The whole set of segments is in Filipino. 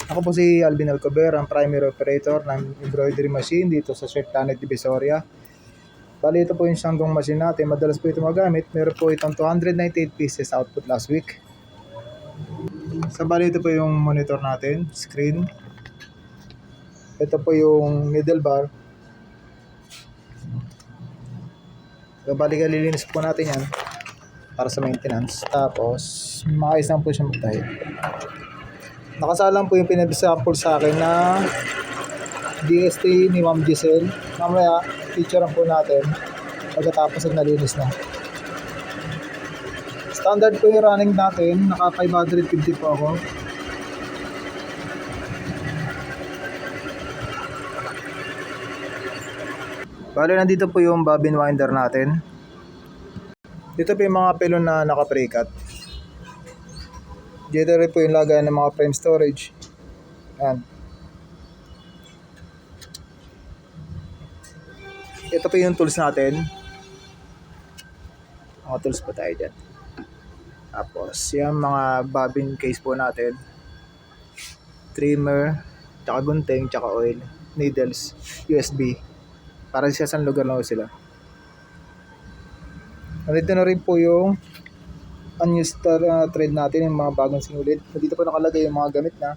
Ako po si Alvin Alcover, ang primary operator ng embroidery machine dito sa Chef Planet Divisoria. Bali, ito po yung Shandong machine natin. Madalas po ito magamit. Meron po itong 298 pieces output last week. So bali, ito po yung monitor natin, screen. Ito po yung needle bar. So bali, kalilinis po natin yan para sa maintenance. Tapos, maayos lang po siya magtahi. Nakasalang po yung pinasample sa akin na DST ni Ma'am Giselle. Mamaya, featurean po natin pagkatapos at nalinis na. Standard po yung running natin. Naka 550 po ako. Bale, nandito po yung bobbin winder natin. Dito po yung mga pilon na naka-precut. Dito rin po yung lagayan ng mga frame storage. Yan. Ito po yung tools natin. Mga tools po tayo dyan. Tapos, yung mga bobbin case po natin. Trimmer, tsaka gunting, tsaka oil, needles, USB. Para siya sa lugar lang sila. Nandito na rin po yung unused thread natin, yung mga bagong sinulid. Nandito po nakalagay yung mga gamit na.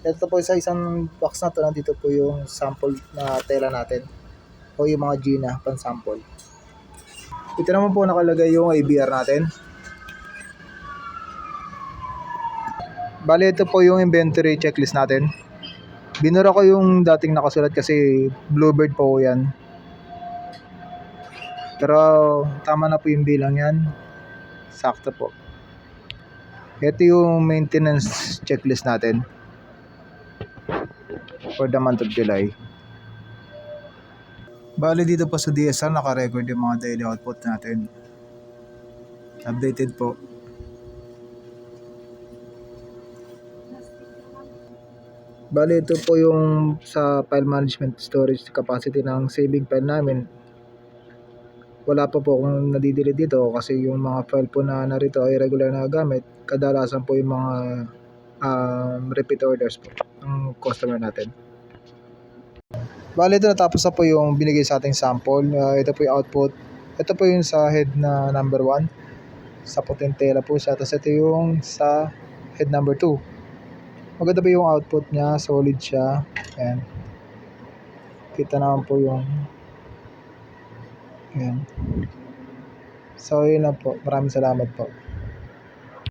Ito po sa isang box na to, nandito po yung sample na tela natin. O yung mga Gina, pan-sample. Ito naman po nakalagay yung ABR natin. Bali, ito po yung inventory checklist natin. Binura ko yung dating nakasulat kasi Bluebird po yan. Pero tama na po yung bilang yan. Sakto po. Ito yung maintenance checklist natin for the month of July. Bali, dito po sa DSR naka-record yung mga daily output natin. Updated po. Bali, ito po yung sa file management storage capacity ng saving file namin. Wala pa po akong nadidelete dito kasi yung mga file po na narito ay regular na gamit. Kadalasan po yung mga repeat orders po ng customer natin. Bali, ito natapos na po yung binigay sa ating sample. Ito po yung output. Ito po yung sa head na number 1. Sa puting tela po siya. Tapos ito yung sa head number 2. Maganda po yung output niya, solid siya. Ayan. Kita naman po yung ayan. So yun lang po. Maraming salamat po.